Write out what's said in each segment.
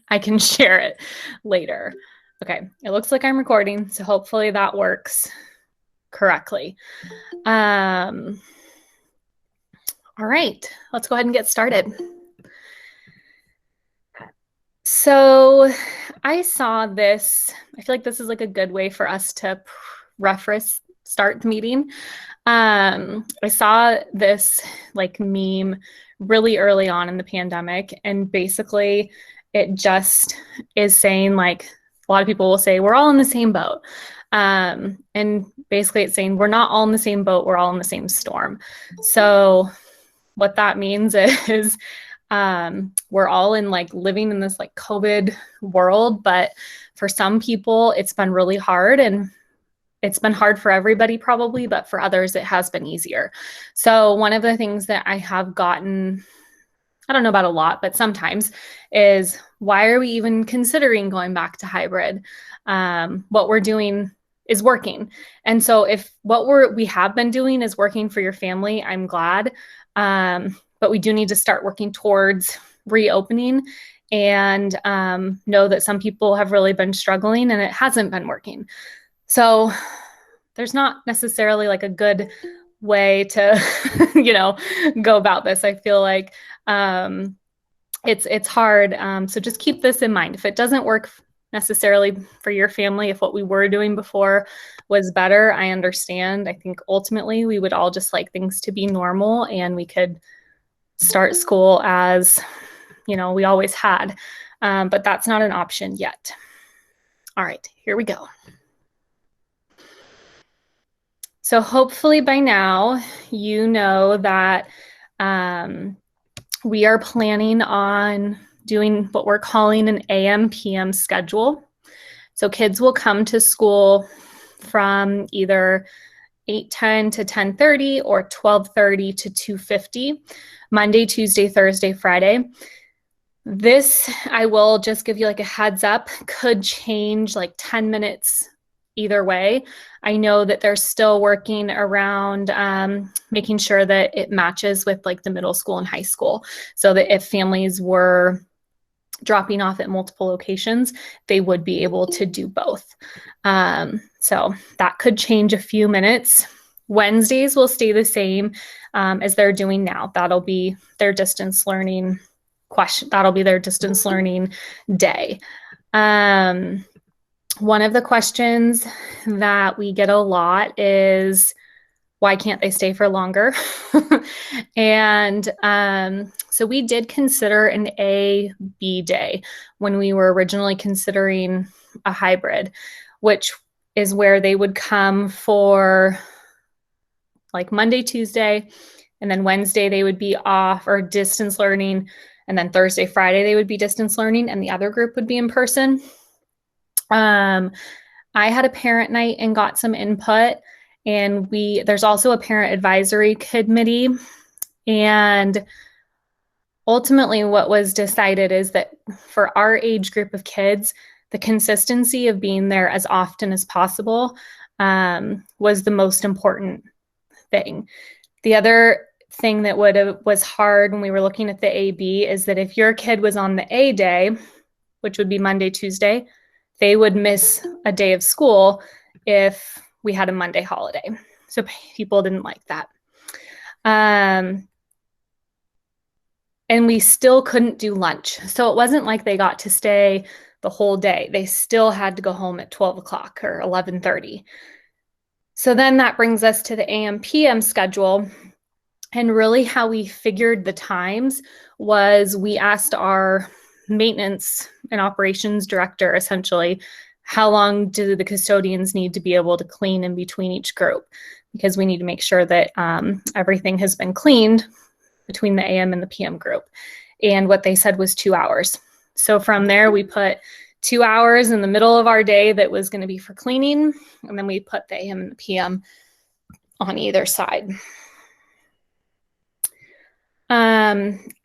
I can share it later. Okay, it looks like I'm recording, so hopefully that works correctly. All right, let's go ahead and get started. So I saw this. I feel like this is like a good way for us to reference start the meeting. I saw this like meme really early on in the pandemic, and basically it just is saying like a lot of people will say we're all in the same boat. And basically it's saying we're not all in the same boat, we're all in the same storm. So what that means is we're all in like living in this like COVID world, but for some people it's been really hard, and it's been hard for everybody probably, but for others it has been easier. So one of the things that I have gotten, I don't know about a lot, but sometimes, is why are we even considering going back to hybrid? What we're doing is working. And so if what we have been doing is working for your family, I'm glad. But we do need to start working towards reopening, and know that some people have really been struggling and it hasn't been working. So there's not necessarily like a good way to, go about this. I feel like it's hard. So just keep this in mind. If it doesn't work necessarily for your family, if what we were doing before was better, I understand. I think ultimately we would all just like things to be normal, and we could start school as, we always had. But that's not an option yet. All right, here we go. So hopefully by now, you know that we are planning on doing what we're calling an AMPM schedule. So kids will come to school from either 8:10 to 10:30 or 12:30 to 2:50, Monday, Tuesday, Thursday, Friday. This, I will just give you like a heads up, could change like 10 minutes either way. I know that they're still working around making sure that it matches with like the middle school and high school, so that if families were dropping off at multiple locations, they would be able to do both. So that could change a few minutes. Wednesdays will stay the same as they're doing now. That'll be their distance learning that'll be their distance learning day. One of the questions that we get a lot is, why can't they stay for longer? And so we did consider an A-B day when we were originally considering a hybrid, which is where they would come for like Monday, Tuesday, and then Wednesday they would be off or distance learning, and then Thursday, Friday they would be distance learning, and the other group would be in person. I had a parent night and got some input, and there's also a parent advisory committee, and ultimately what was decided is that for our age group of kids, the consistency of being there as often as possible was the most important thing. The other thing that was hard when we were looking at the AB is that if your kid was on the A day, which would be Monday, Tuesday, they would miss a day of school if we had a Monday holiday. So people didn't like that. And we still couldn't do lunch. So it wasn't like they got to stay the whole day. They still had to go home at 12 o'clock or 11:30. So then that brings us to the AM/PM schedule. And really how we figured the times was we asked our maintenance and operations director, essentially, how long do the custodians need to be able to clean in between each group? Because we need to make sure that everything has been cleaned between the AM and the PM group. And what they said was 2 hours. So from there, we put 2 hours in the middle of our day that was going to be for cleaning, and then we put the AM and the PM on either side.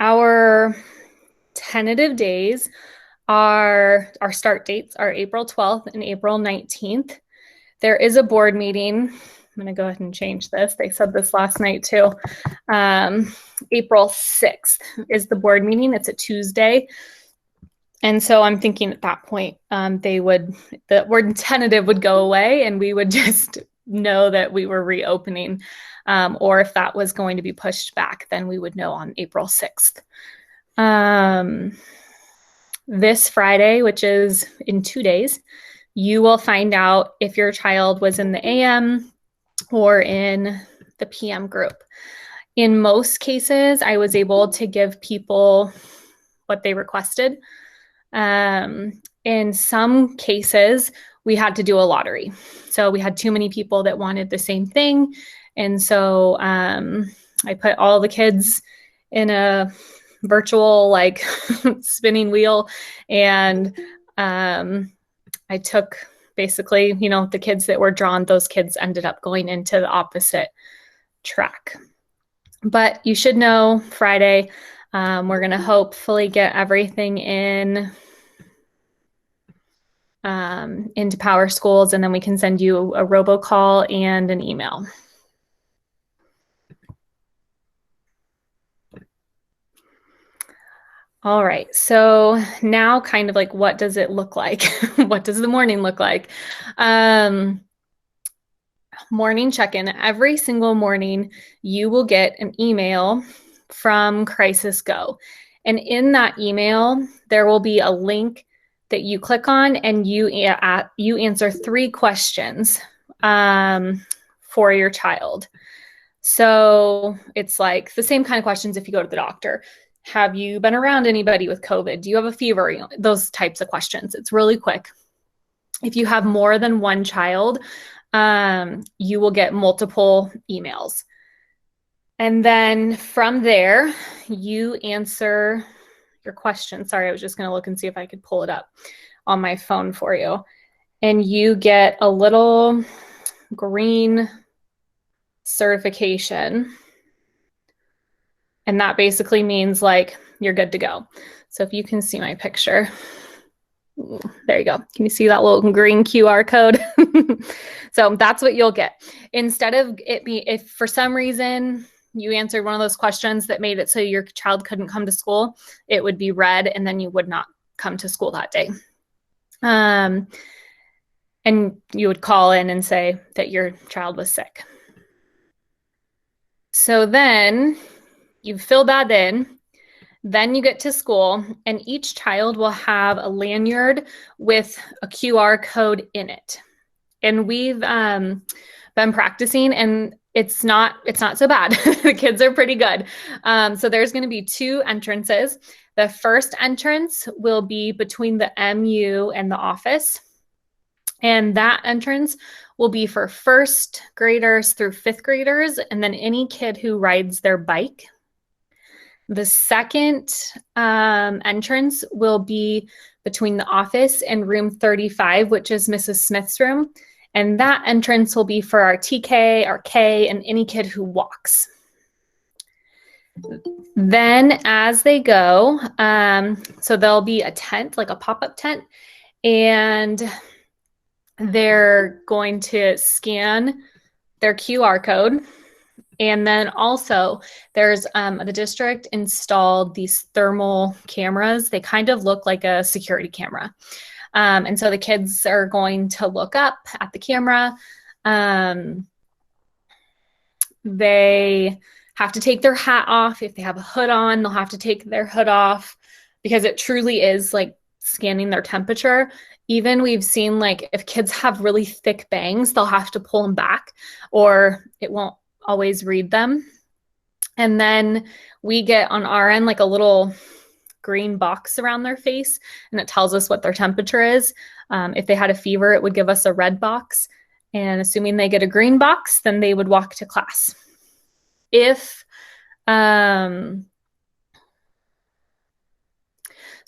Our tentative days our start dates are April 12th and April 19th. There is a board meeting. I'm going to go ahead and change this. They said this last night too. April 6th is the board meeting. It's a Tuesday. And so I'm thinking at that point, the word tentative would go away and we would just know that we were reopening. Or if that was going to be pushed back, then we would know on April 6th. This Friday, which is in 2 days, you will find out if your child was in the AM or in the PM group. In most cases, I was able to give people what they requested. In some cases, we had to do a lottery. So we had too many people that wanted the same thing. And so I put all the kids in a virtual like spinning wheel, and I took basically, the kids that were drawn, those kids ended up going into the opposite track. But you should know Friday, we're going to hopefully get everything into Power Schools, and then we can send you a robocall and an email. All right, so now kind of like, what does it look like? What does the morning look like? Morning check-in. Every single morning, you will get an email from Crisis Go. And in that email, there will be a link that you click on, and you answer 3 questions for your child. So it's like the same kind of questions if you go to the doctor. Have you been around anybody with COVID? Do you have a fever? Those types of questions. It's really quick. If you have more than one child, you will get multiple emails. And then from there, you answer your question. Sorry, I was just going to look and see if I could pull it up on my phone for you. And you get a little green certification. And that basically means like you're good to go. So if you can see my picture, there you go. Can you see that little green QR code? So that's what you'll get. Instead of it being, if for some reason you answered one of those questions that made it so your child couldn't come to school, it would be red, and then you would not come to school that day. And you would call in and say that your child was sick. So then you fill that in. Then you get to school, and each child will have a lanyard with a QR code in it. And we've been practicing, and it's not so bad. The kids are pretty good. So there's going to be 2 entrances. The first entrance will be between the MU and the office. And that entrance will be for 1st graders through 5th graders, and then any kid who rides their bike. The second entrance will be between the office and room 35, which is Mrs. Smith's room. And that entrance will be for our TK, our K, and any kid who walks. Then as they go, so there'll be a tent, like a pop-up tent, and they're going to scan their QR code. And then also there's the district installed these thermal cameras. They kind of look like a security camera. And so the kids are going to look up at the camera. They have to take their hat off. If they have a hood on, they'll have to take their hood off, because it truly is like scanning their temperature. Even we've seen, like, if kids have really thick bangs, they'll have to pull them back, or it won't always read them. And then we get on our end like a little green box around their face, and it tells us what their temperature is. If they had a fever, it would give us a red box. And assuming they get a green box, then they would walk to class. If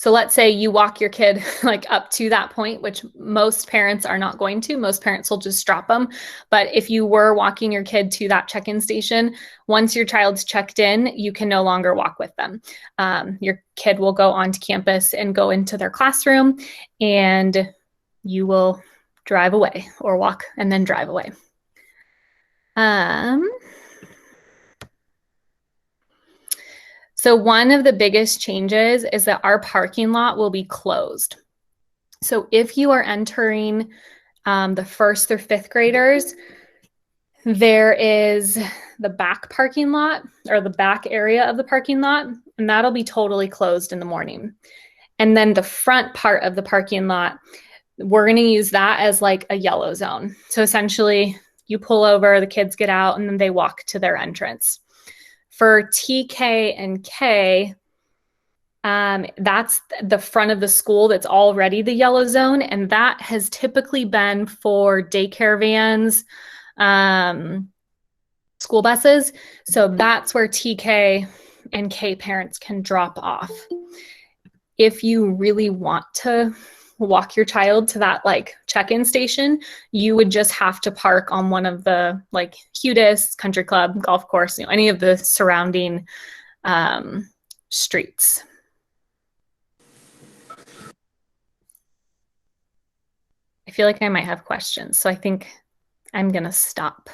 so let's say you walk your kid like up to that point, which most parents are not going to. Most parents will just drop them. But if you were walking your kid to that check-in station, once your child's checked in, you can no longer walk with them. Your kid will go onto campus and go into their classroom, and you will drive away, or walk and then drive away. So one of the biggest changes is that our parking lot will be closed. So if you are entering the first through fifth graders, there is the back parking lot or the back area of the parking lot, and that'll be totally closed in the morning. And then the front part of the parking lot, we're going to use that as like a yellow zone. So essentially, you pull over, the kids get out, and then they walk to their entrance. For TK and K, that's the front of the school that's already the yellow zone, and that has typically been for daycare vans, school buses. So that's where TK and K parents can drop off. If you really want to walk your child to that like check-in station, you would just have to park on one of the like Cutest, Country Club, golf course, any of the surrounding streets. I feel like I might have questions, so I think I'm gonna stop.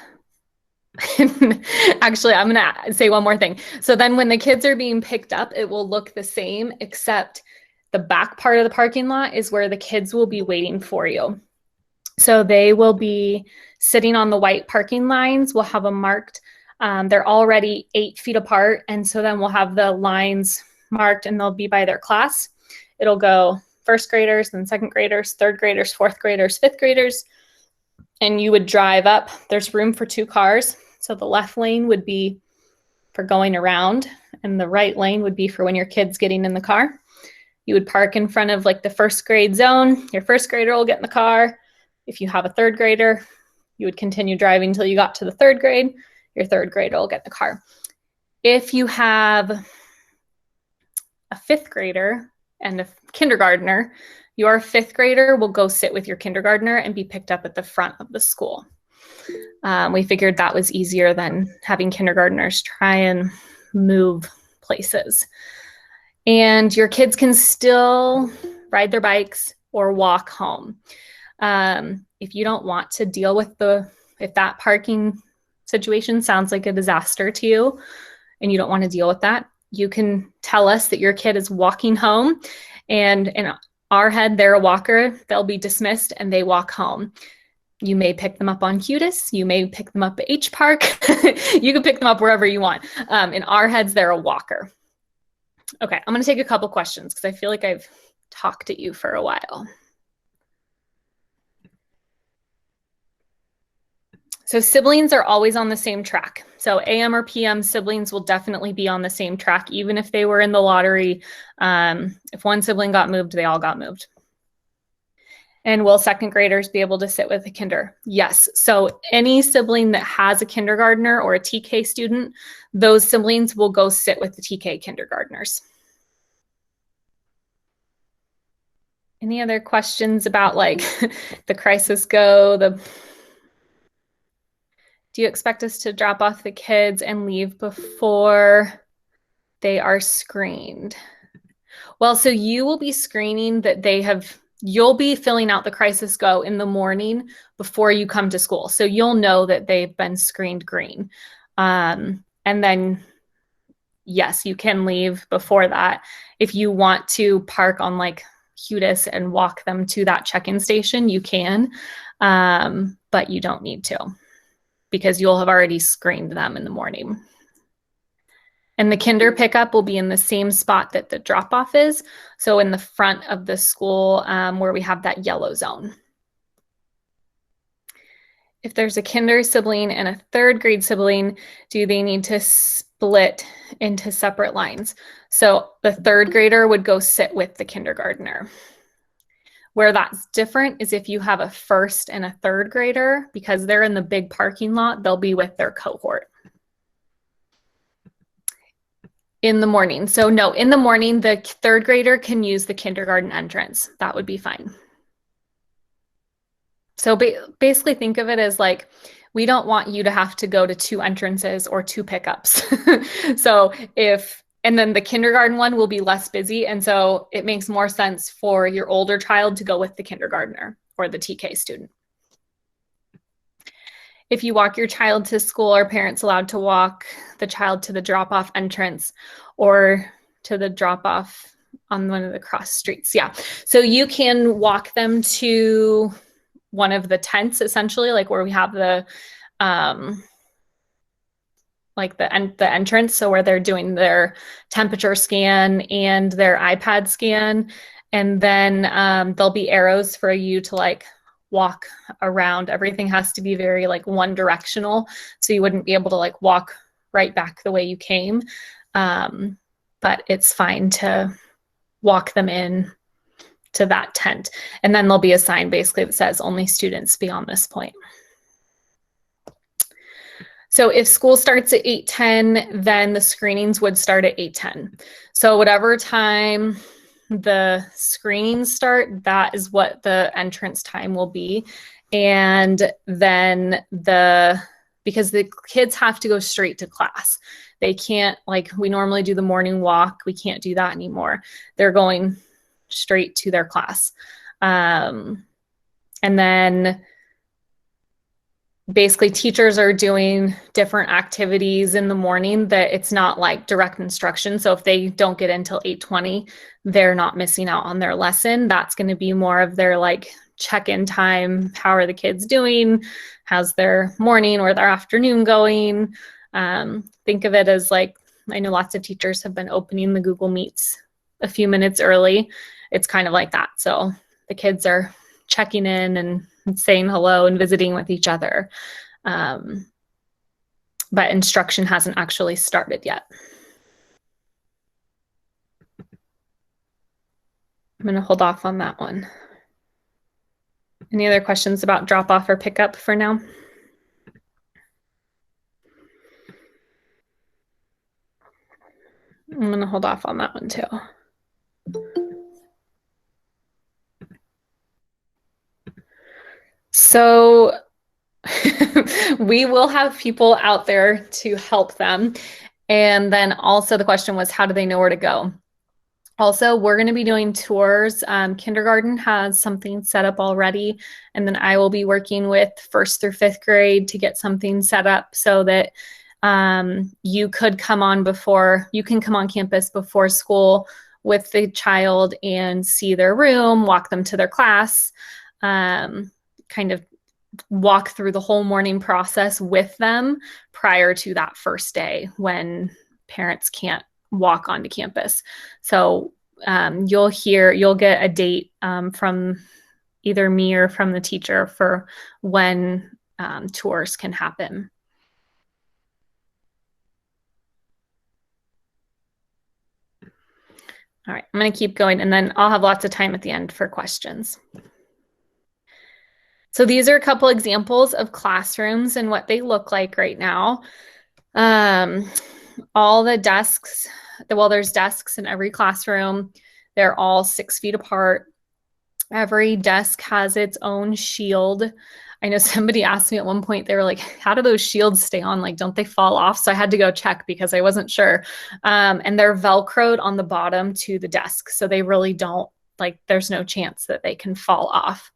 Actually, I'm gonna say one more thing. So then when the kids are being picked up, it will look the same, except the back part of the parking lot is where the kids will be waiting for you. So they will be sitting on the white parking lines. We'll have them marked. They're already 8 feet apart. And so then we'll have the lines marked and they'll be by their class. It'll go first graders, then second graders, third graders, fourth graders, fifth graders. And you would drive up. There's room for 2 cars. So the left lane would be for going around and the right lane would be for when your kid's getting in the car. You would park in front of like the first grade zone. Your first grader will get in the car. If you have a third grader, you would continue driving until you got to the third grade. Your third grader will get in the car. If you have a fifth grader and a kindergartner, your fifth grader will go sit with your kindergartner and be picked up at the front of the school. We figured that was easier than having kindergartners try and move places. And your kids can still ride their bikes or walk home. If you don't want to deal with if that parking situation sounds like a disaster to you and you don't want to deal with that, you can tell us that your kid is walking home and in our head, they're a walker. They'll be dismissed and they walk home. You may pick them up on Cutest. You may pick them up at H Park. You can pick them up wherever you want. In our heads, they're a walker. Okay, I'm going to take a couple questions because I feel like I've talked at you for a while. So siblings are always on the same track. So AM or PM siblings will definitely be on the same track, even if they were in the lottery. If one sibling got moved, they all got moved. And will second graders be able to sit with a kinder? Yes. So any sibling that has a kindergartner or a TK student, those siblings will go sit with the TK kindergartners. Any other questions about like the crisis go, do you expect us to drop off the kids and leave before they are screened? Well, so you will be screening that you'll be filling out the crisis go in the morning before you come to school. So you'll know that they've been screened green. And then, yes, you can leave before that. If you want to park on like Cutest and walk them to that check-in station, you can, but you don't need to because you'll have already screened them in the morning. And the kinder pickup will be in the same spot that the drop-off is. So in the front of the school where we have that yellow zone. If there's a kinder sibling and a third grade sibling, do they need to split into separate lines? So the third grader would go sit with the kindergartner. Where that's different is if you have a first and a third grader, because they're in the big parking lot, they'll be with their cohort. In the morning. So no, in the morning, the third grader can use the kindergarten entrance. That would be fine. So basically think of it as like, we don't want you to have to go to 2 entrances or 2 pickups. And then the kindergarten one will be less busy. And so it makes more sense for your older child to go with the kindergartner or the TK student. if you walk your child to school, are parents allowed to walk the child to the drop-off entrance or to the drop-off on one of the cross streets? Yeah. So you can walk them to one of the tents, essentially, like where we have the like the entrance, so where they're doing their temperature scan and their iPad scan, and then there'll be arrows for you to like walk around. Everything has to be very like one directional, so you wouldn't be able to like walk right back the way you came, but it's fine to walk them in to that tent, and then there'll be a sign basically that says only students beyond this point. So if school starts at 8:10, then the screenings would start at 8:10. So whatever time the screenings start, that is what the entrance time will be. And then because the kids have to go straight to class. They can't, like we normally do the morning walk, we can't do that anymore. They're going straight to their class. And then basically teachers are doing different activities in the morning that it's not like direct instruction. So if they don't get until 8:20, they're not missing out on their lesson. That's going to be more of their like check-in time. How are the kids doing? How's their morning or their afternoon going? Think of it as like, I know lots of teachers have been opening the Google Meets a few minutes early. It's kind of like that. So the kids are checking in and saying hello and visiting with each other. But instruction hasn't actually started yet. I'm going to hold off on that one. Any other questions about drop off or pickup for now? I'm going to hold off on that one too. So we will have people out there to help them. And then also the question was, how do they know where to go? Also, we're going to be doing tours. Kindergarten has something set up already, and then I will be working with 1st through 5th grade to get something set up so that you can come on campus before school with the child and see their room, walk them to their class, kind of walk through the whole morning process with them prior to that first day when parents can't walk onto campus. So you'll get a date from either me or from the teacher for when tours can happen. All right, I'm going to keep going, and then I'll have lots of time at the end for questions. So these are a couple examples of classrooms and what they look like right now. All the desks, well, there's desks in every classroom. They're all 6 feet apart. Every desk has its own shield. I know somebody asked me at one point, they were like, how do those shields stay on? Like, don't they fall off? So I had to go check because I wasn't sure. And they're Velcroed on the bottom to the desk. So they really don't, like, there's no chance that they can fall off.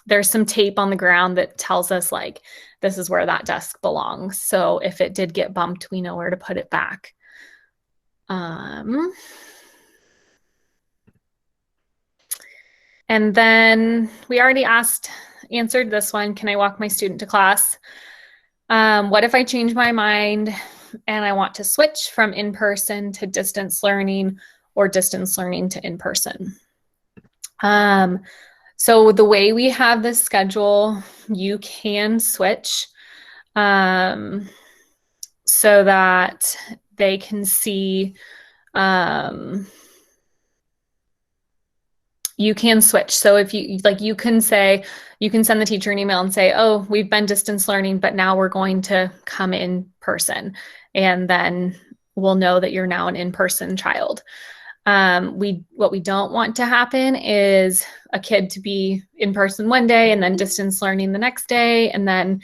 There's some tape on the ground that tells us like, this is where that desk belongs. So if it did get bumped, we know where to put it back. And then we already answered this one. Can I walk my student to class? What if I change my mind and I want to switch from in-person to distance learning or distance learning to in-person? So the way we have this schedule, you can switch so that they can see, you can switch. So if you can send the teacher an email and say, oh, we've been distance learning, but now we're going to come in person. And then we'll know that you're now an in-person child. What we don't want to happen is a kid to be in person one day and then distance learning the next day, and then,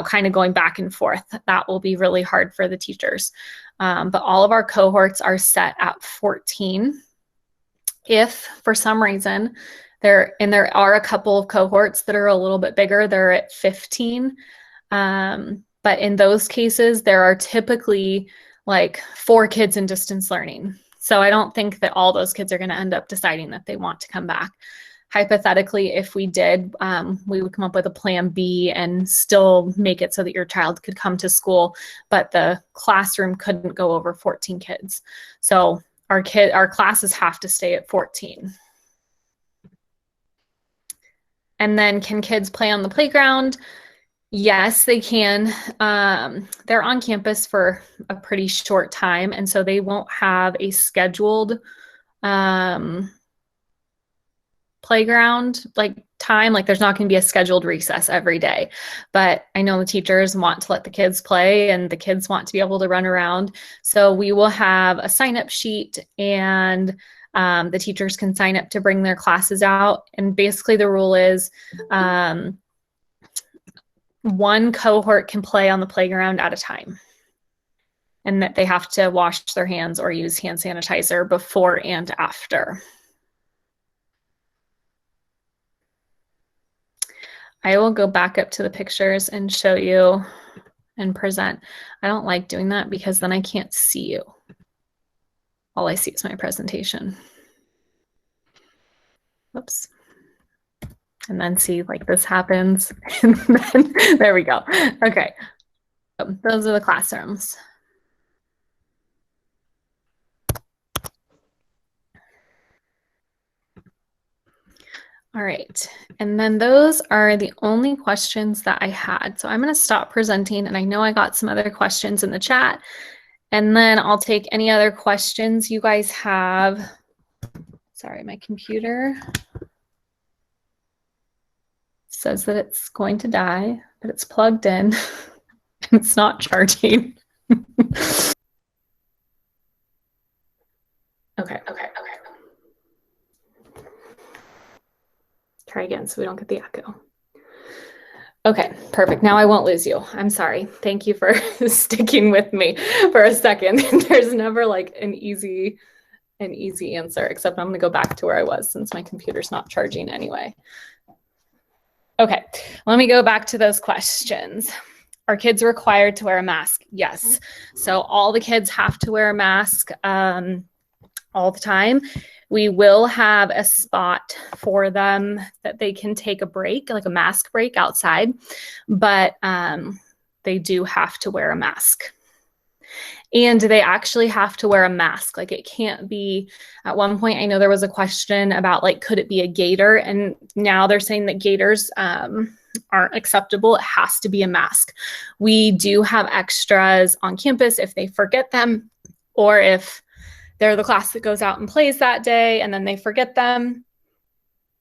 kind of going back and forth. That will be really hard for the teachers. But all of our cohorts are set at 14. If for some reason There are a couple of cohorts that are a little bit bigger. They're at 15. But in those cases, there are typically like 4 kids in distance learning. So I don't think that all those kids are going to end up deciding that they want to come back. Hypothetically, if we did, we would come up with a plan B and still make it so that your child could come to school, but the classroom couldn't go over 14 kids. So our classes have to stay at 14. And then can kids play on the playground? Yes, they can. They're on campus for a pretty short time, and so they won't have a scheduled playground like time. Like there's not going to be a scheduled recess every day. But I know the teachers want to let the kids play and the kids want to be able to run around. So we will have a sign-up sheet, and the teachers can sign up to bring their classes out. And basically the rule is one cohort can play on the playground at a time, and that they have to wash their hands or use hand sanitizer before and after. I will go back up to the pictures and show you and present. I don't like doing that because then I can't see you. All I see is my presentation. Whoops. And then see, like this happens. And then, there we go. Okay. Those are the classrooms. All right, and then those are the only questions that I had. So I'm going to stop presenting, and I know I got some other questions in the chat, and then I'll take any other questions you guys have. Sorry, my computer says that it's going to die, but it's plugged in. It's not charging. Okay. Try again so we don't get the echo. Okay, perfect. Now I won't lose you. I'm sorry. Thank you for sticking with me for a second. There's never like an easy answer, except I'm going to go back to where I was since my computer's not charging anyway. Okay, let me go back to those questions. Are kids required to wear a mask? Yes. So all the kids have to wear a mask all the time. We will have a spot for them that they can take a break, like a mask break outside, but they do have to wear a mask. And they actually have to wear a mask. Like it can't be, at one point, I know there was a question about like, could it be a gaiter? And now they're saying that gaiters aren't acceptable. It has to be a mask. We do have extras on campus if they forget them, or if they're the class that goes out and plays that day and then they forget them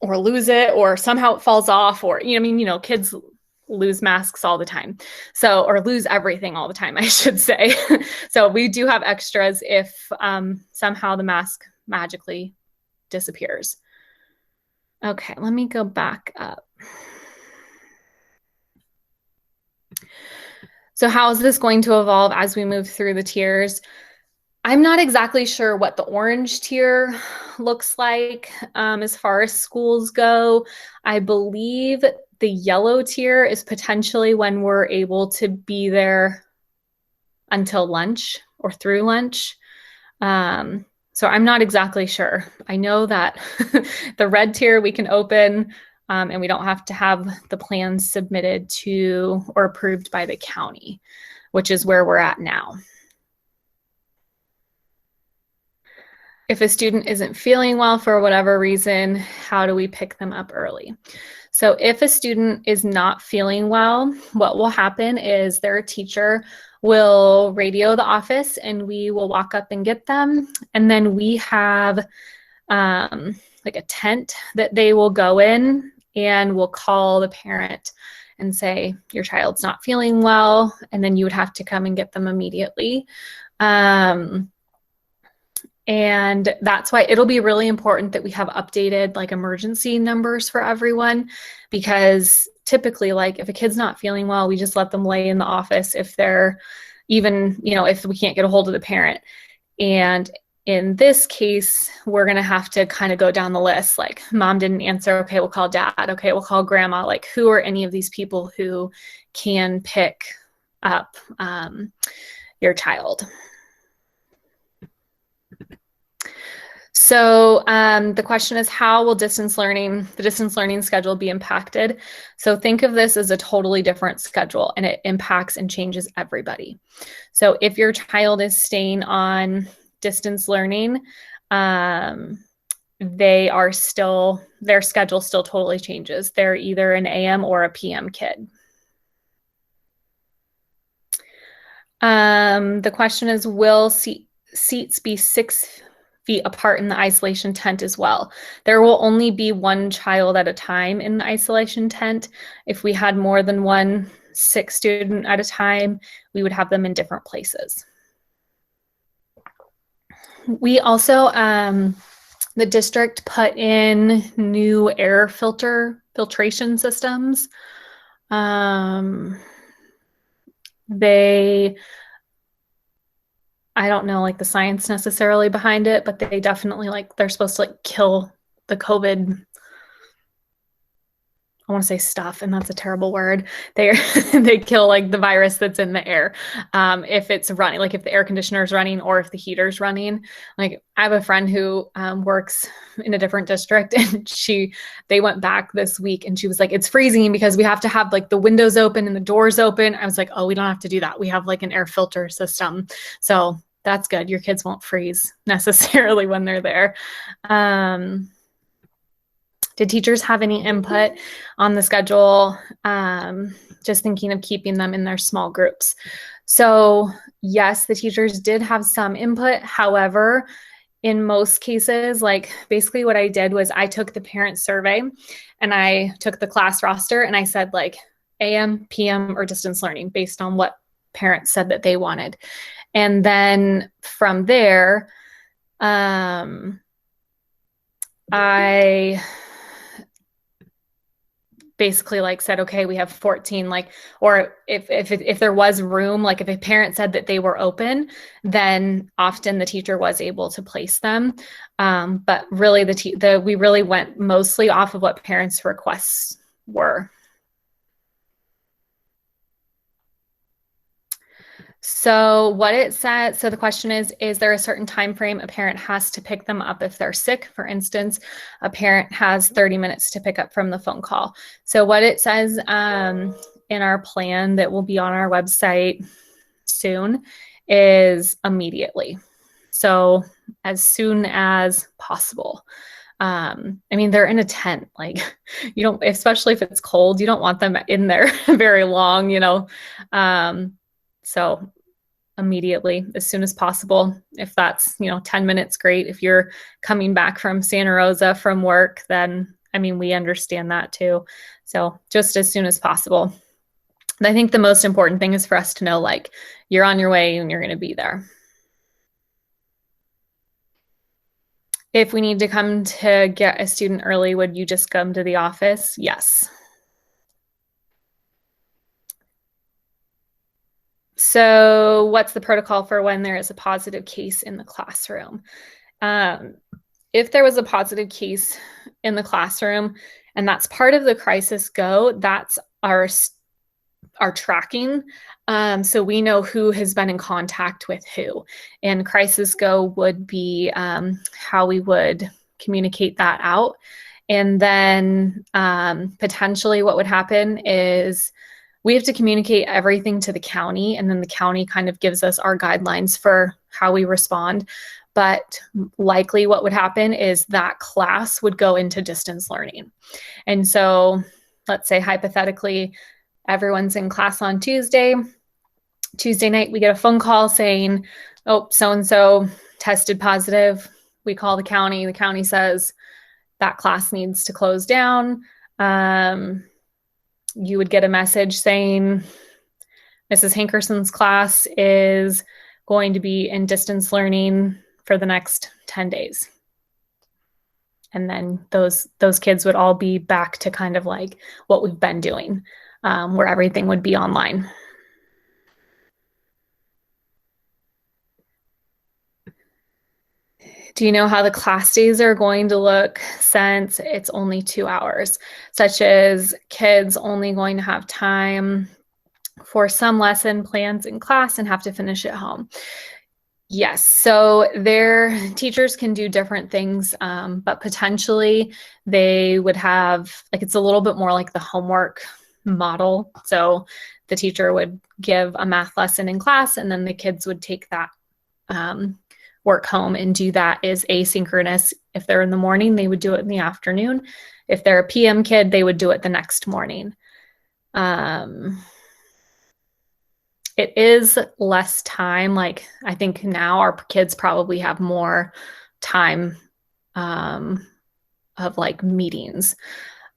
or lose it, or somehow it falls off, or, kids lose masks all the time. So, or lose everything all the time, I should say. So we do have extras if somehow the mask magically disappears. Okay, let me go back up. So how is this going to evolve as we move through the tiers? I'm not exactly sure what the orange tier looks like as far as schools go. I believe the yellow tier is potentially when we're able to be there until lunch or through lunch. So I'm not exactly sure. I know that the red tier we can open and we don't have to have the plans submitted to or approved by the county, which is where we're at now. If a student isn't feeling well for whatever reason, how do we pick them up early? So if a student is not feeling well, what will happen is their teacher will radio the office and we will walk up and get them. And then we have like a tent that they will go in, and we'll call the parent and say, your child's not feeling well. And then you would have to come and get them immediately. And that's why it'll be really important that we have updated like emergency numbers for everyone, because typically, like if a kid's not feeling well, we just let them lay in the office if they're even, if we can't get a hold of the parent. And in this case, we're going to have to kind of go down the list. Like, mom didn't answer. Okay, we'll call dad. Okay, we'll call grandma. Like, who are any of these people who can pick up your child? So the question is, how will the distance learning schedule be impacted? So think of this as a totally different schedule, and it impacts and changes everybody. So if your child is staying on distance learning, their schedule still totally changes. They're either an AM or a PM kid. The question is, will seats be 6 feet apart in the isolation tent as well? There will only be one child at a time in the isolation tent. If we had more than one sick student at a time, we would have them in different places. We also, the district put in new air filtration systems. I don't know like the science necessarily behind it, but they definitely they're supposed to kill the COVID. I want to say stuff, and that's a terrible word. They kill the virus that's in the air. If it's running, if the air conditioner is running or if the heater's running. I have a friend who works in a different district, and they went back this week, and she was like, it's freezing because we have to have the windows open and the doors open. I was like, oh, we don't have to do that. We have an air filter system. So that's good. Your kids won't freeze necessarily when they're there. Did teachers have any input on the schedule? Just thinking of keeping them in their small groups. So yes, the teachers did have some input. However, in most cases, basically what I did was I took the parent survey and I took the class roster and I said AM, PM, or distance learning based on what parents said that they wanted. And then from there, I basically said, okay, we have 14, or if there was room, if a parent said that they were open, then often the teacher was able to place them. But really we really went mostly off of what parents' requests were. So what it said, so the question is there a certain time frame a parent has to pick them up if they're sick? For instance, a parent has 30 minutes to pick up from the phone call. So what it says in our plan that will be on our website soon is immediately. So as soon as possible. I mean, they're in a tent, you don't, especially if it's cold, you don't want them in there very long, so immediately, as soon as possible. If that's, 10 minutes, great. If you're coming back from Santa Rosa from work, then, I mean, we understand that too. So just as soon as possible. And I think the most important thing is for us to know, you're on your way and you're going to be there. If we need to come to get a student early, would you just come to the office? Yes. So what's the protocol for when there is a positive case in the classroom? If there was a positive case in the classroom, and that's part of the crisis go, that's our tracking. So we know who has been in contact with who. And crisis go would be how we would communicate that out. And then potentially what would happen is we have to communicate everything to the county, and then the county kind of gives us our guidelines for how we respond. But likely what would happen is that class would go into distance learning. And so let's say hypothetically, everyone's in class on Tuesday. Tuesday night, we get a phone call saying, oh, so-and-so tested positive. We call the county. The county says that class needs to close down. You would get a message saying Mrs. Hankerson's class is going to be in distance learning for the next 10 days. And then those kids would all be back to kind of what we've been doing, where everything would be online. Do you know how the class days are going to look since it's only 2 hours, such as kids only going to have time for some lesson plans in class and have to finish at home? Yes, so their teachers can do different things, but potentially they would have, like, it's a little bit more like the homework model. So the teacher would give a math lesson in class, and then the kids would take that work home and do that as asynchronous. If they're in the morning, they would do it in the afternoon. If they're a PM kid, they would do it the next morning. It is less time. Like, I think now our kids probably have more time of like meetings.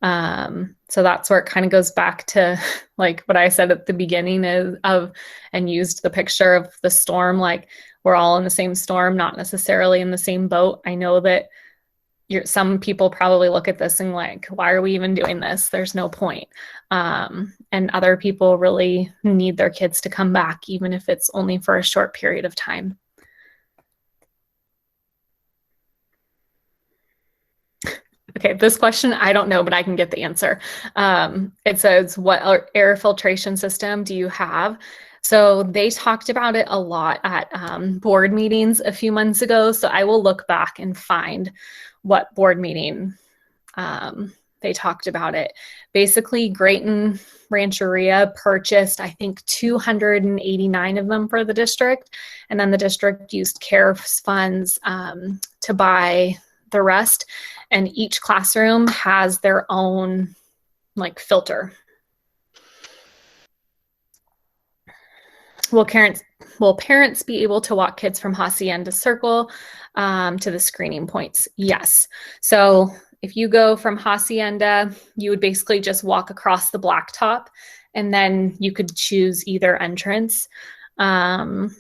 So that's where it kind of goes back to like what I said at the beginning and used the picture of the storm. Like, we're all in the same storm, not necessarily in the same boat. I know that some people probably look at this and like, why are we even doing this? There's no point. And other people really need their kids to come back, even if it's only for a short period of time. Okay, this question, I don't know, but I can get the answer. It says, what air filtration system do you have? So they talked about it a lot at board meetings a few months ago. So I will look back and find what board meeting they talked about it. Basically, Grayton Rancheria purchased, I think, 289 of them for the district. And then the district used CARES funds to buy the rest. And each classroom has their own like filter. Will parents be able to walk kids from Hacienda Circle to the screening points? Yes. So if you go from Hacienda, you would basically just walk across the blacktop, and then you could choose either entrance. What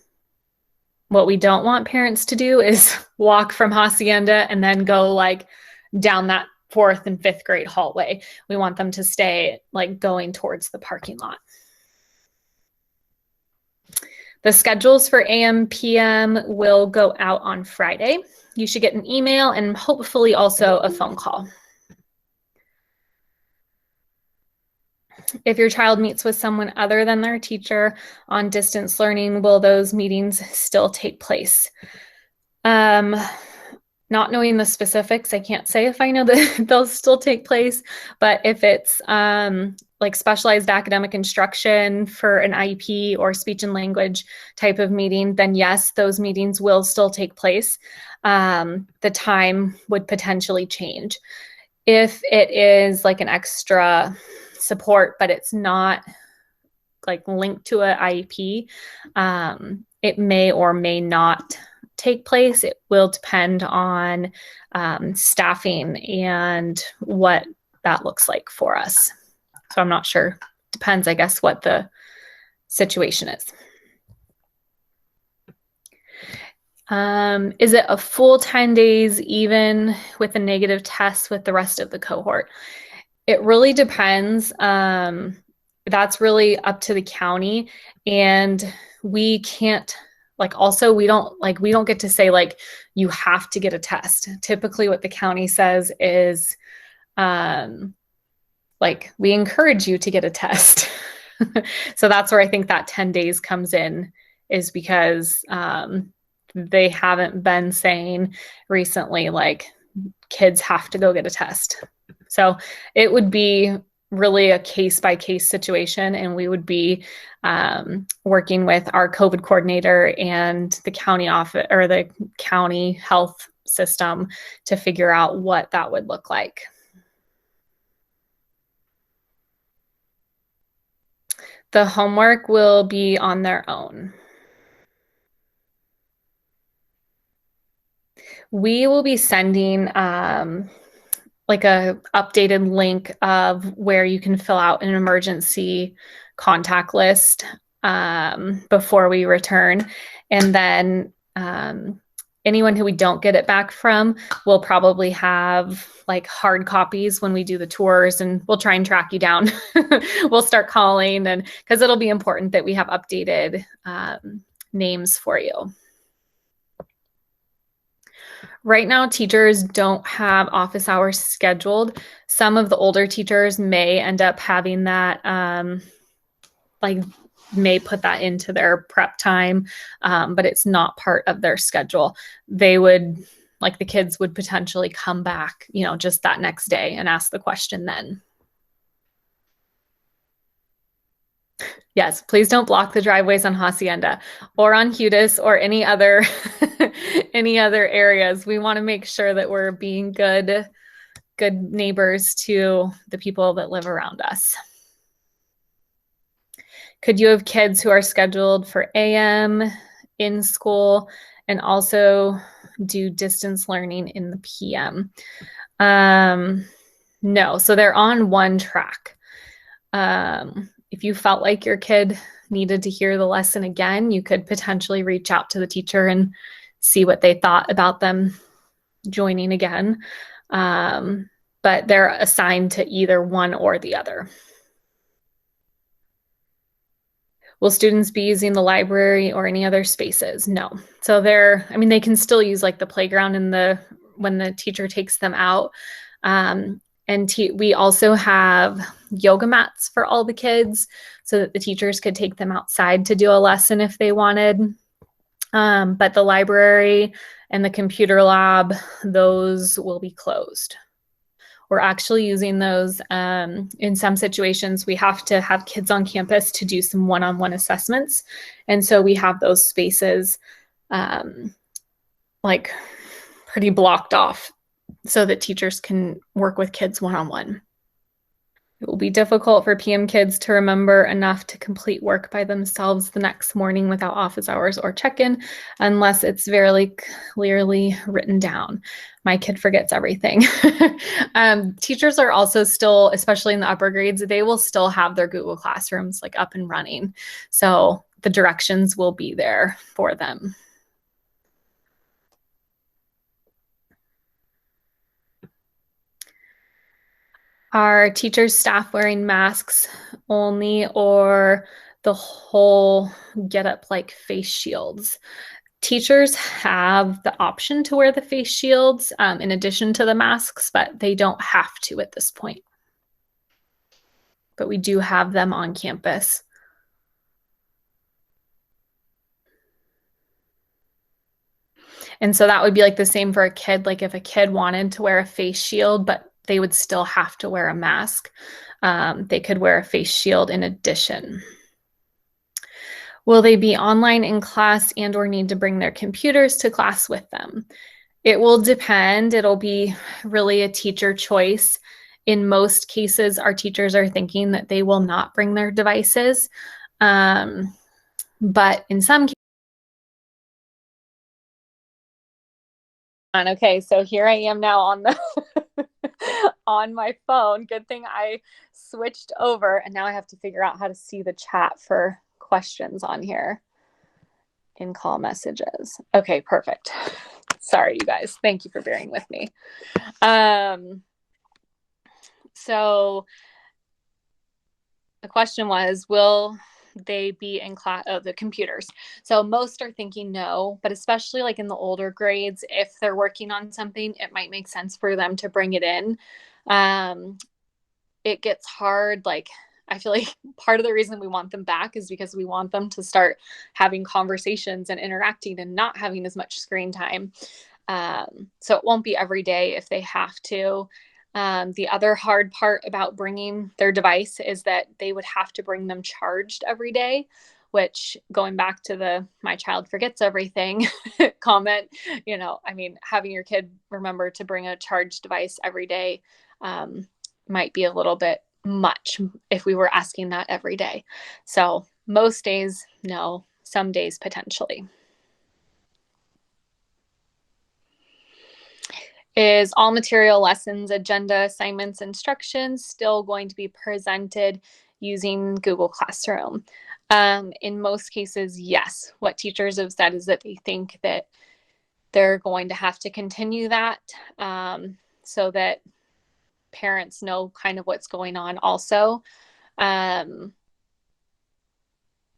we don't want parents to do is walk from Hacienda and then go like down that 4th and 5th grade hallway. We want them to stay like going towards the parking lot. The schedules for AMPM will go out on Friday. You should get an email and hopefully also a phone call. If your child meets with someone other than their teacher on distance learning, will those meetings still take place? Not knowing the specifics, I can't say if I know that they'll still take place, but if it's like specialized academic instruction for an IEP or speech and language type of meeting, then yes, those meetings will still take place. The time would potentially change. If it is like an extra support, but it's not like linked to an IEP, it may or may not take place. It will depend on staffing and what that looks like for us. So I'm not sure. Depends, I guess, what the situation is. Is it a full 10 days even with a negative test with the rest of the cohort? It really depends. That's really up to the county, and we can't we don't get to say like you have to get a test. Typically what the county says is like we encourage you to get a test. So that's where I think that 10 days comes in, is because they haven't been saying recently like kids have to go get a test. So it would be really a case-by-case situation, and we would be working with our COVID coordinator and the county office or the county health system to figure out what that would look like. The homework will be on their own. We will be sending like a updated link of where you can fill out an emergency contact list before we return. And then anyone who we don't get it back from will probably have like hard copies when we do the tours, and we'll try and track you down. We'll start calling, and because it'll be important that we have updated names for you. Right now, teachers don't have office hours scheduled. Some of the older teachers may end up having that, like may put that into their prep time, but it's not part of their schedule. They would, like the kids would potentially come back, just that next day and ask the question then. Yes, please don't block the driveways on Hacienda or on Hudis or any other any other areas. We want to make sure that we're being good neighbors to the people that live around us. Could you have kids who are scheduled for AM in school and also do distance learning in the PM? No, so they're on one track. If you felt like your kid needed to hear the lesson again, you could potentially reach out to the teacher and see what they thought about them joining again. But they're assigned to either one or the other. Will students be using the library or any other spaces? No. So they can still use like the playground when the teacher takes them out. And we also have yoga mats for all the kids so that the teachers could take them outside to do a lesson if they wanted. But the library and the computer lab, those will be closed. We're actually using those in some situations. We have to have kids on campus to do some one-on-one assessments. And so we have those spaces like pretty blocked off so that teachers can work with kids one-on-one. It will be difficult for PM kids to remember enough to complete work by themselves the next morning without office hours or check-in, unless it's very clearly written down. My kid forgets everything. Teachers are also still, especially in the upper grades, they will still have their Google Classrooms like up and running. So the directions will be there for them. Are teachers, staff wearing masks only or the whole get up like face shields? Teachers have the option to wear the face shields in addition to the masks, but they don't have to at this point. But we do have them on campus. And so that would be like the same for a kid. Like if a kid wanted to wear a face shield, but they would still have to wear a mask, they could wear a face shield in addition. Will they be online in class and or need to bring their computers to class with them? It will depend. It'll be really a teacher choice. In most cases, our teachers are thinking that they will not bring their devices. But in some cases, okay, so here I am now on the on my phone. Good thing I switched over and now I have to figure out how to see the chat for questions on here in call messages. Okay, perfect. Sorry, you guys. Thank you for bearing with me. So the question was, will they be in class? Oh, the computers. So most are thinking no, but especially like in the older grades, if they're working on something, it might make sense for them to bring it in. It gets hard. Like I feel like part of the reason we want them back is because we want them to start having conversations and interacting and not having as much screen time. So it won't be every day if they have to. The other hard part about bringing their device is that they would have to bring them charged every day, which going back to the my child forgets everything comment, having your kid remember to bring a charged device every day might be a little bit much if we were asking that every day. So most days, no, some days potentially. Is all material, lessons, agenda, assignments, instructions still going to be presented using Google Classroom? In most cases, yes. What teachers have said is that they think that they're going to have to continue that so that parents know kind of what's going on also. We're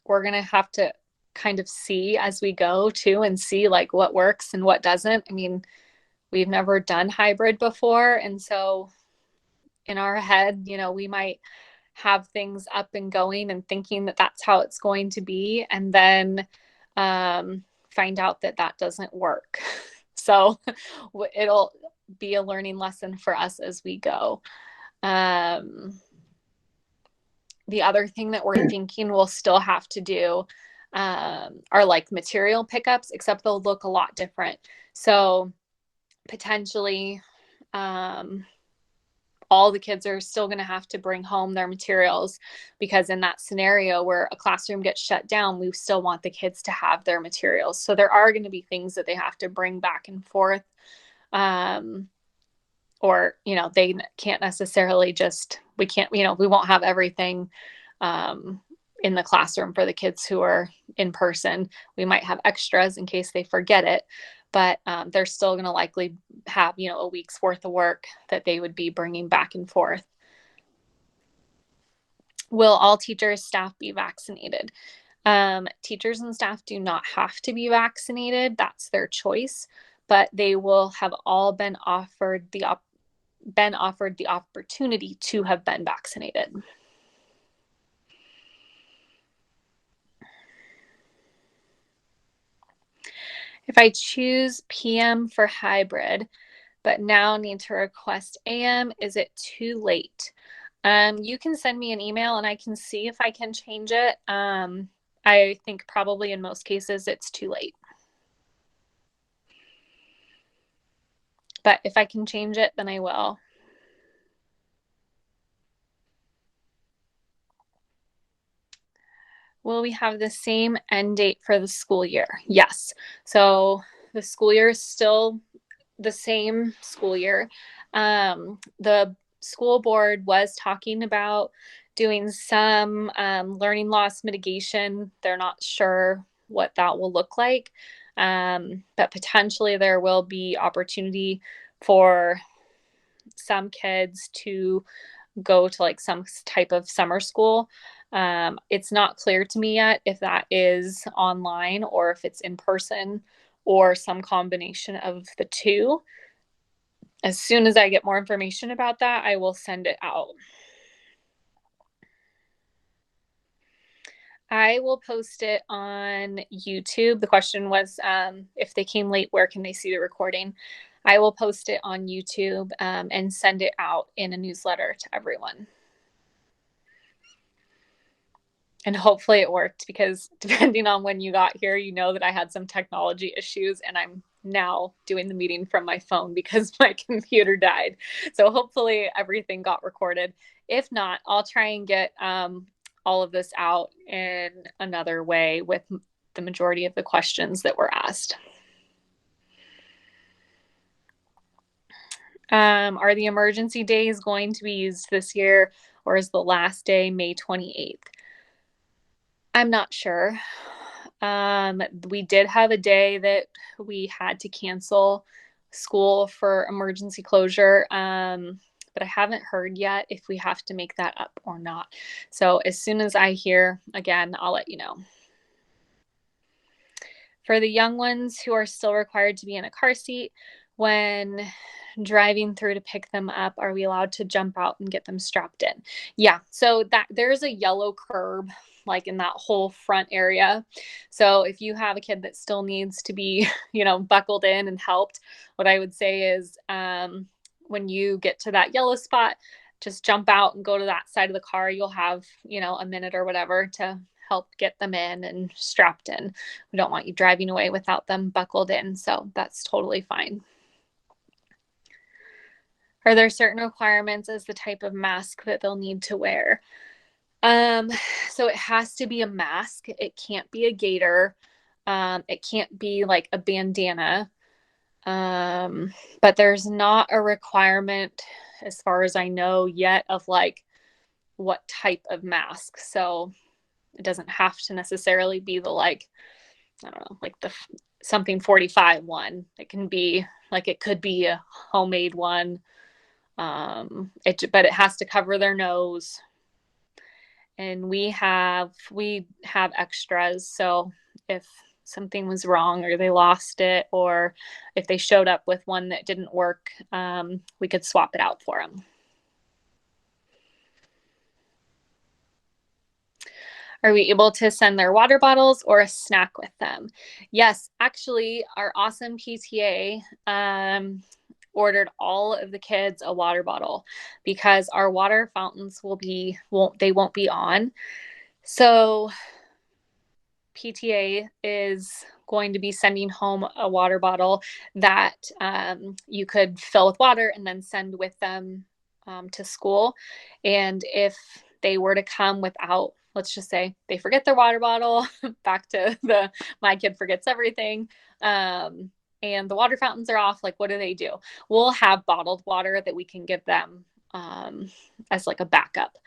going to have to kind of see as we go too and see like what works and what doesn't. I mean, we've never done hybrid before. And so in our head, we might have things up and going and thinking that that's how it's going to be, and then find out that that doesn't work. So it'll be a learning lesson for us as we go. The other thing that we're thinking we'll still have to do are like material pickups, except they'll look a lot different. So potentially, all the kids are still going to have to bring home their materials, because in that scenario where a classroom gets shut down, we still want the kids to have their materials. So there are going to be things that they have to bring back and forth. Or, they can't necessarily we won't have everything in the classroom for the kids who are in person. We might have extras in case they forget it, but they're still going to likely have, a week's worth of work that they would be bringing back and forth. Will all teachers, staff be vaccinated? Teachers and staff do not have to be vaccinated. That's their choice, but they will have all been offered the opportunity to have been vaccinated. If I choose PM for hybrid, but now need to request AM, is it too late? You can send me an email and I can see if I can change it. I think probably in most cases it's too late. But if I can change it, then I will. Will we have the same end date for the school year? Yes. So the school year is still the same school year. The school board was talking about doing some learning loss mitigation. They're not sure what that will look like, but potentially there will be opportunity for some kids to go to like some type of summer school. It's not clear to me yet if that is online or if it's in person or some combination of the two. As soon as I get more information about that, I will send it out. I will post it on YouTube. The question was if they came late, where can they see the recording? I will post it on YouTube and send it out in a newsletter to everyone. And hopefully it worked, because depending on when you got here, you know that I had some technology issues and I'm now doing the meeting from my phone because my computer died. So hopefully everything got recorded. If not, I'll try and get all of this out in another way with the majority of the questions that were asked. Are the emergency days going to be used this year, or is the last day May 28th? I'm not sure. We did have a day that we had to cancel school for emergency closure, but I haven't heard yet if we have to make that up or not. So as soon as I hear, again, I'll let you know. For the young ones who are still required to be in a car seat, when driving through to pick them up, are we allowed to jump out and get them strapped in? Yeah, so that there's a yellow curb like in that whole front area. So if you have a kid that still needs to be, buckled in and helped, what I would say is when you get to that yellow spot, just jump out and go to that side of the car. You'll have, a minute or whatever to help get them in and strapped in. We don't want you driving away without them buckled in. So that's totally fine. Are there certain requirements as the type of mask that they'll need to wear? So it has to be a mask. It can't be a gaiter. It can't be like a bandana. But there's not a requirement, as far as I know yet, of like what type of mask. So it doesn't have to necessarily be the I don't know, like the something 45 one. It can be like, it could be a homemade one. But it has to cover their nose. And we have extras. So if something was wrong or they lost it, or if they showed up with one that didn't work, we could swap it out for them. Are we able to send their water bottles or a snack with them? Yes, actually, our awesome PTA ordered all of the kids a water bottle because our water fountains won't be on. So PTA is going to be sending home a water bottle that you could fill with water and then send with them to school. And if they were to come without, let's just say they forget their water bottle, back to the my kid forgets everything, and the water fountains are off, like what do? We'll have bottled water that we can give them as like a backup.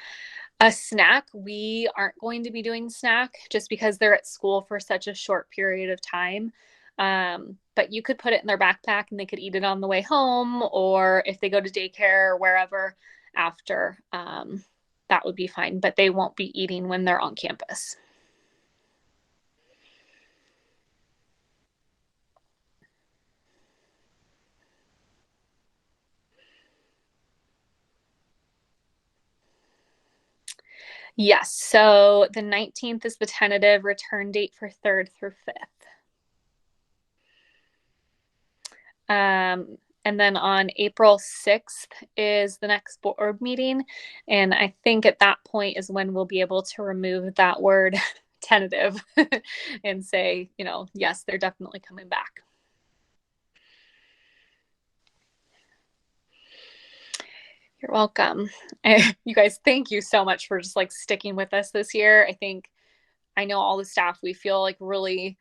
A snack, we aren't going to be doing snack just because they're at school for such a short period of time. But you could put it in their backpack and they could eat it on the way home, or if they go to daycare or wherever after, that would be fine. But they won't be eating when they're on campus. Yes, so the 19th is the tentative return date for 3rd through 5th. And then on April 6th is the next board meeting. And I think at that point is when we'll be able to remove that word tentative and say, yes, they're definitely coming back. You're welcome. You guys, thank you so much for just like sticking with us this year. I know all the staff, we feel like really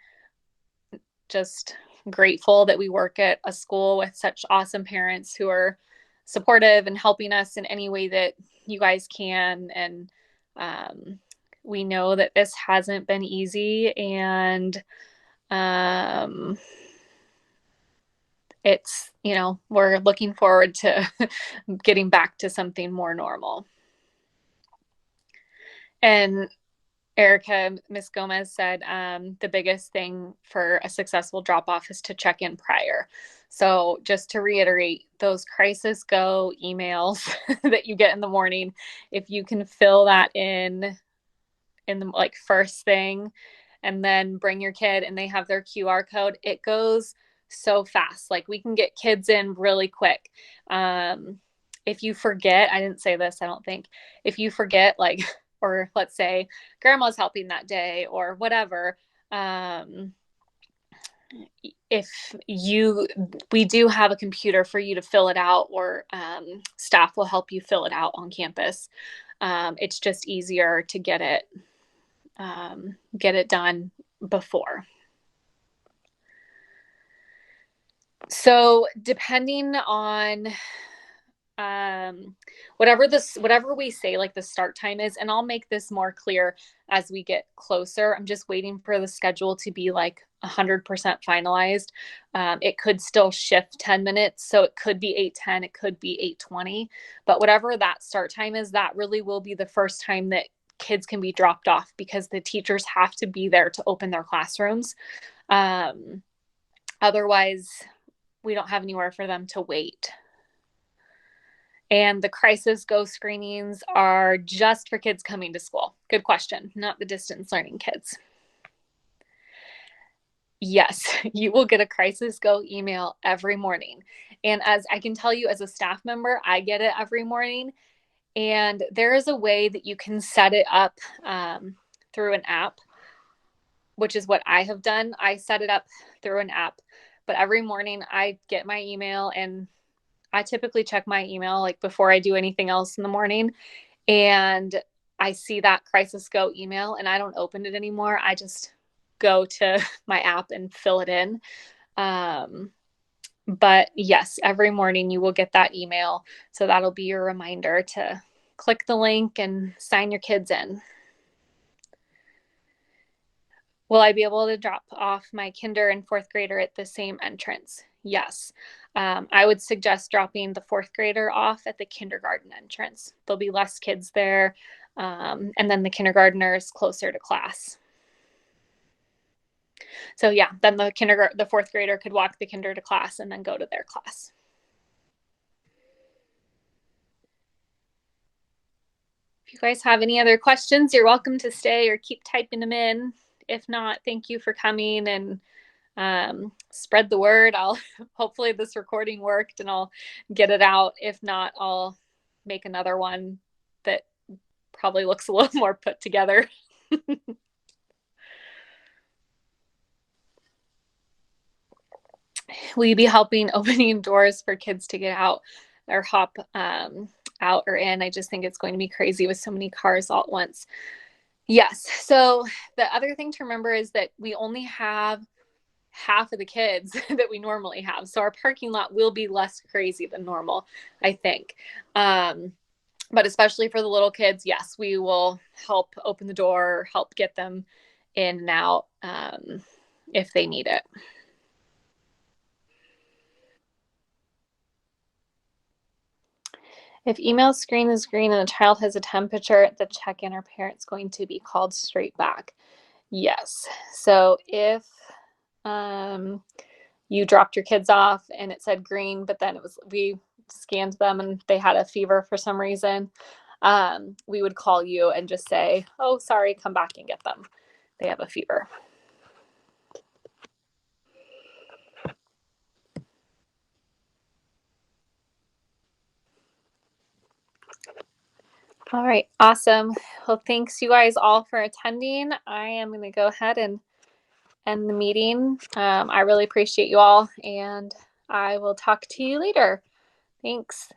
just grateful that we work at a school with such awesome parents who are supportive and helping us in any way that you guys can. And we know that this hasn't been easy, and it's, we're looking forward to getting back to something more normal. And Erica, Miss Gomez said the biggest thing for a successful drop off is to check in prior. So just to reiterate, those crisis go emails that you get in the morning, if you can fill that in the like first thing, and then bring your kid and they have their QR code, it goes so fast. Like we can get kids in really quick. If you forget, I didn't say this, I don't think, if you forget, like, or let's say grandma's helping that day or whatever, we do have a computer for you to fill it out, or staff will help you fill it out on campus. It's just easier to get it done before. So depending on whatever we say, like the start time is, and I'll make this more clear as we get closer. I'm just waiting for the schedule to be like 100% finalized. It could still shift 10 minutes. So it could be 8:10, it could be 8:20, but whatever that start time is, that really will be the first time that kids can be dropped off, because the teachers have to be there to open their classrooms. Otherwise, we don't have anywhere for them to wait. And the crisis go screenings are just for kids coming to school. Good question. Not the distance learning kids. Yes, you will get a crisis go email every morning. And as I can tell you, as a staff member, I get it every morning. And there is a way that you can set it up through an app, which is what I have done. I set it up through an app. But every morning I get my email, and I typically check my email like before I do anything else in the morning, and I see that crisis go email, and I don't open it anymore. I just go to my app and fill it in. But yes, every morning you will get that email. So that'll be your reminder to click the link and sign your kids in. Will I be able to drop off my kinder and 4th grader at the same entrance? Yes. I would suggest dropping the 4th grader off at the kindergarten entrance. There'll be less kids there, and then the kindergartners closer to class. So yeah, then the fourth grader could walk the kinder to class and then go to their class. If you guys have any other questions, you're welcome to stay or keep typing them in. If not, thank you for coming and spread the word. I'll hopefully this recording worked and I'll get it out. If not, I'll make another one that probably looks a little more put together. Will you be helping opening doors for kids to get out or hop out or in? I just think it's going to be crazy with so many cars all at once. Yes. So the other thing to remember is that we only have half of the kids that we normally have. So our parking lot will be less crazy than normal, I think. But especially for the little kids, yes, we will help open the door, help get them in and out if they need it. If email screen is green and the child has a temperature, the check-in or parent's going to be called straight back. Yes. So if you dropped your kids off and it said green, but then we scanned them and they had a fever for some reason, we would call you and just say, oh, sorry, come back and get them. They have a fever. All right, awesome. Well, thanks you guys all for attending. I am going to go ahead and end the meeting. I really appreciate you all, and I will talk to you later. Thanks.